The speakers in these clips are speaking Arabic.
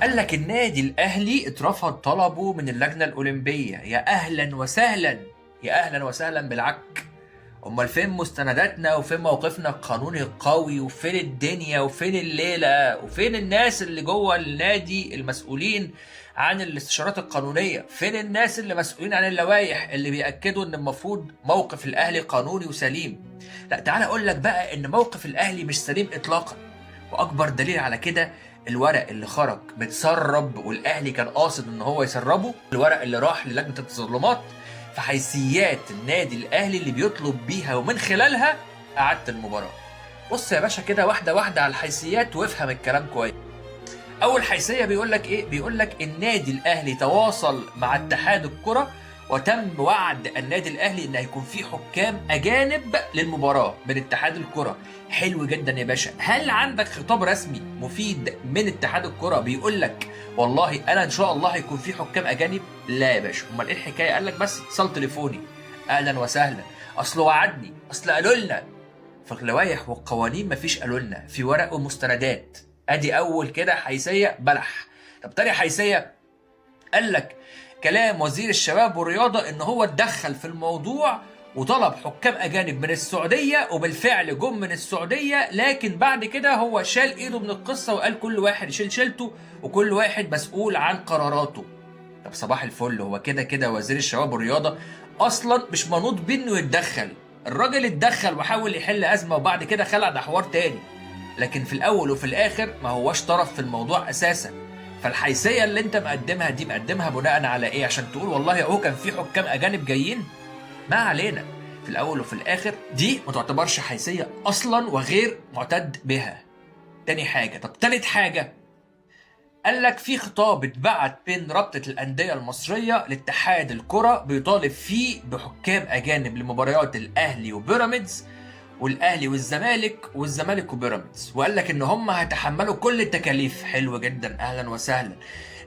قال لك النادي الاهلي اترفض طلبه من اللجنه الاولمبيه. يا اهلا وسهلا، يا اهلا وسهلا بالعك. امال فين مستنداتنا وفين موقفنا القانوني القوي وفين الدنيا وفين الليله وفين الناس اللي جوه النادي المسؤولين عن الاستشارات القانونيه؟ فين الناس اللي مسؤولين عن اللوائح اللي بيأكدوا ان المفروض موقف الاهلي قانوني وسليم؟ لا، تعال اقول لك بقى ان موقف الاهلي مش سليم اطلاقا. واكبر دليل على كده الورق اللي خرج متسرب، والاهلي كان قاصد ان هو يسربه. الورق اللي راح للجنه التظلمات في حيثيات النادي الاهلي اللي بيطلب بيها ومن خلالها اعاده المباراه. بص يا باشا كده واحده واحده على الحيثيات وافهم الكلام كويس. اول حيثيه بيقول لك ايه؟ بيقول لك النادي الاهلي تواصل مع اتحاد الكره وتم وعد النادي الاهلي ان هيكون في حكام اجانب للمباراه من اتحاد الكره. حلو جدا يا باشا. هل عندك خطاب رسمي مفيد من اتحاد الكره بيقول لك والله انا ان شاء الله هيكون في حكام اجانب؟ لا يا باشا. امال ايه الحكايه؟ قال لك بس اتصال تليفوني. اهلا وسهلا، اصل وعدني، اصل قالوا لنا. في اللوائح والقوانين مفيش قالوا لنا، في ورق ومستندات. ادي اول كده حيثيه بلح. طب تاني حيثيه، قال لك كلام وزير الشباب والرياضه ان هو اتدخل في الموضوع وطلب حكام اجانب من السعوديه، وبالفعل جم من السعوديه، لكن بعد كده هو شال ايده من القصه وقال كل واحد يشيل شيلته وكل واحد مسؤول عن قراراته. طب صباح الفل، هو كده كده وزير الشباب والرياضه اصلا مش منوط بيه انه يتدخل. الراجل اتدخل وحاول يحل ازمه وبعد كده خلع، ده حوار تاني. لكن في الاول وفي الاخر ما هوش طرف في الموضوع اساسا. فالحيثيه اللي انت مقدمها دي مقدمها بناء على ايه؟ عشان تقول والله اهو كان في حكام اجانب جايين؟ ما علينا. في الاول وفي الاخر دي ما تعتبرش حيثيه اصلا وغير معتد بها. تاني حاجه. طب تالت حاجه، قال لك في خطاب اتبعت بين رابطة الأندية المصرية لاتحاد الكرة بيطالب فيه بحكام أجانب لمباريات الأهلي وبيراميدز والأهلي والزمالك وبيراميدز، وقال لك إن هم هيتحملوا كل التكاليف. حلو جدا، أهلا وسهلا.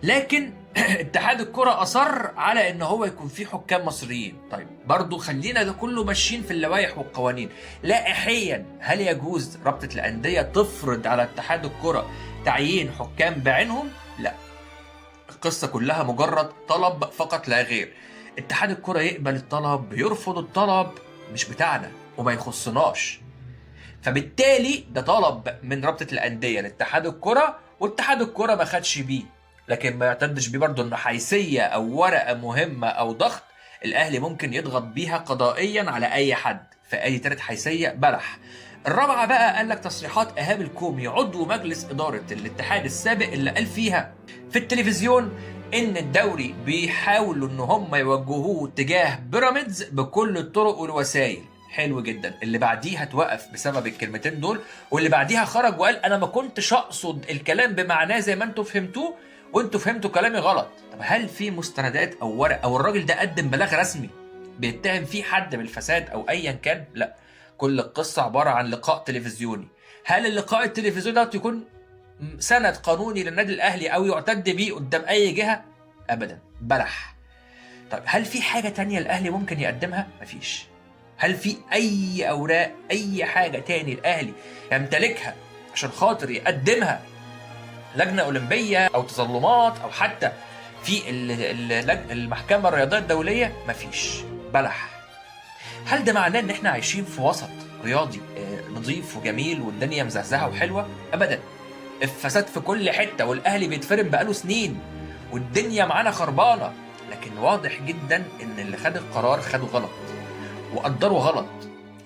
لكن اتحاد الكرة أصر على إن هو يكون فيه حكام مصريين. طيب برضو خلينا ده كله ماشيين في اللوائح والقوانين. لائحيا هل يجوز رابطة الأندية تفرض على اتحاد الكرة تعيين حكام بعينهم؟ لا. القصة كلها مجرد طلب فقط لا غير. اتحاد الكرة يقبل الطلب يرفض الطلب، مش بتاعنا وما يخصناش. فبالتالي ده طلب من رابطة الأندية لاتحاد الكرة، واتحاد الكرة ما خدش بيه. لكن ما يعتدش بيه برضه انه حيثية او ورقة مهمة او ضغط الاهلي ممكن يضغط بيها قضائيا على اي حد. فادي تالت حيثية بلح. الرابعة بقى، قال لك تصريحات ايهاب الكومي عضو مجلس ادارة الاتحاد السابق اللي قال فيها في التلفزيون ان الدوري بيحاولوا ان هم يوجهوه تجاه بيراميدز بكل الطرق والوسائل. حلو جدا. اللي بعديها توقف بسبب الكلمتين دول، واللي بعديها خرج وقال انا ما كنتش اقصد الكلام بمعناه زي ما انتوا فهمتوه وانتوا فهمتوا كلامي غلط. طب هل في مستندات او ورق او الراجل ده قدم بلاغ رسمي بيتهم فيه حد بالفساد او ايا كان؟ لا. كل القصه عباره عن لقاء تلفزيوني. هل اللقاء التلفزيوني ده يكون سند قانوني للنادي الاهلي او يعتد بيه قدام اي جهه؟ ابدا، بلح. طيب هل في حاجه تانية الاهلي ممكن يقدمها؟ مفيش. هل في اي اوراق، اي حاجه تاني الاهلي يمتلكها عشان خاطر يقدمها لجنه اولمبيه او تظلمات او حتى في المحكمه الرياضيه الدوليه؟ مفيش، بلح. هل ده معناه ان احنا عايشين في وسط رياضي نظيف وجميل والدنيا مزهزهه وحلوه؟ ابدا. الفساد في كل حته والاهلي بيتفرم بقاله سنين والدنيا معانا خربانه. لكن واضح جدا ان اللي خد القرار خده غلط وقدروا غلط.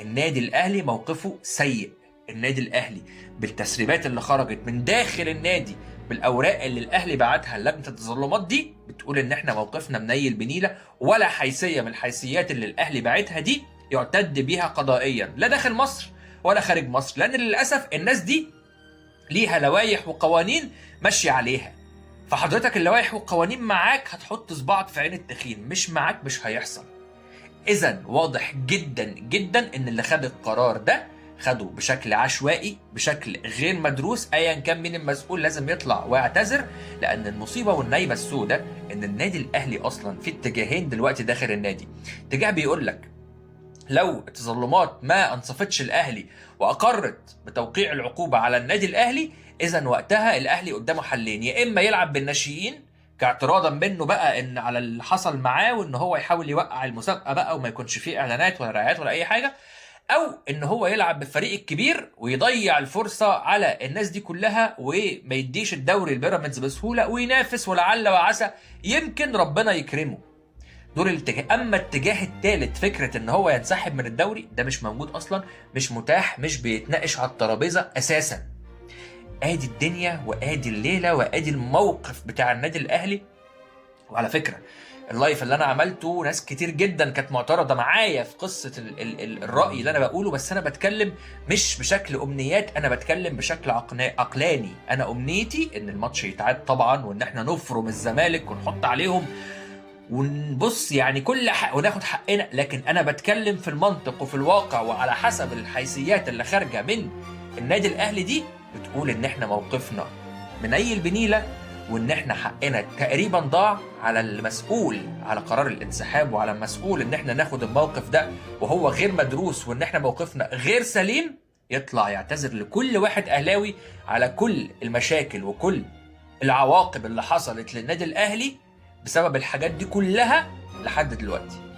النادي الاهلي موقفه سيء. النادي الاهلي بالتسريبات اللي خرجت من داخل النادي بالاوراق اللي الاهلي بعتها لجنه التظلمات دي بتقول ان احنا موقفنا منيل بنيله، ولا حيثيه من الحيثيات اللي الاهلي بعتها دي يعتد بيها قضائيا لا داخل مصر ولا خارج مصر، لان للاسف الناس دي ليها لوائح وقوانين ماشيه عليها. فحضرتك اللوائح والقوانين معاك هتحط صباعك في عين التخين، مش معاك مش هيحصل. إذا واضح جدا جدا إن اللي خد القرار ده خده بشكل عشوائي، بشكل غير مدروس. أيا كان مين المسؤول لازم يطلع ويعتذر، لأن المصيبة والنايبة السوداء إن النادي الأهلي أصلا في اتجاهين دلوقتي داخل النادي. اتجاه بيقول لك لو التظلمات ما أنصفتش الأهلي وأقرت بتوقيع العقوبة على النادي الأهلي، اذا وقتها الاهلي قدامه حلين، يا اما يلعب بالناشئين كاعتراضا منه بقى ان على اللي حصل معاه، وان هو يحاول يوقع المسابقه بقى وما يكونش فيه اعلانات ولا رعايات ولا اي حاجه، او ان هو يلعب بالفريق الكبير ويضيع الفرصه على الناس دي كلها وما يديش الدوري البيراميدز بسهوله وينافس، ولعل وعسى يمكن ربنا يكرمه. دول الاتجاه. اما الاتجاه الثالث، فكره ان هو ينسحب من الدوري، ده مش موجود اصلا، مش متاح، مش بيتناقش على الترابيزه اساسا. ادي الدنيا وادي الليله وادي الموقف بتاع النادي الاهلي. وعلى فكره اللايف اللي انا عملته ناس كتير جدا كانت معترضه معايا في قصه الراي اللي انا بقوله، بس انا بتكلم مش بشكل امنيات، انا بتكلم بشكل عقلاني. انا امنيتي ان الماتش يتعاد طبعا، وان احنا نفرم الزمالك ونحط عليهم ونبص يعني كل حق وناخد حقنا، لكن انا بتكلم في المنطق وفي الواقع وعلى حسب الحيثيات اللي خارجه من النادي الاهلي دي بتقول ان احنا موقفنا منيل بنيله، وان احنا حقنا تقريبا ضاع على المسؤول على قرار الانسحاب، وعلى المسؤول ان احنا ناخد الموقف ده وهو غير مدروس، وان احنا موقفنا غير سليم، يطلع يعتذر لكل واحد اهلاوي على كل المشاكل وكل العواقب اللي حصلت للنادي الاهلي بسبب الحاجات دي كلها لحد دلوقتي.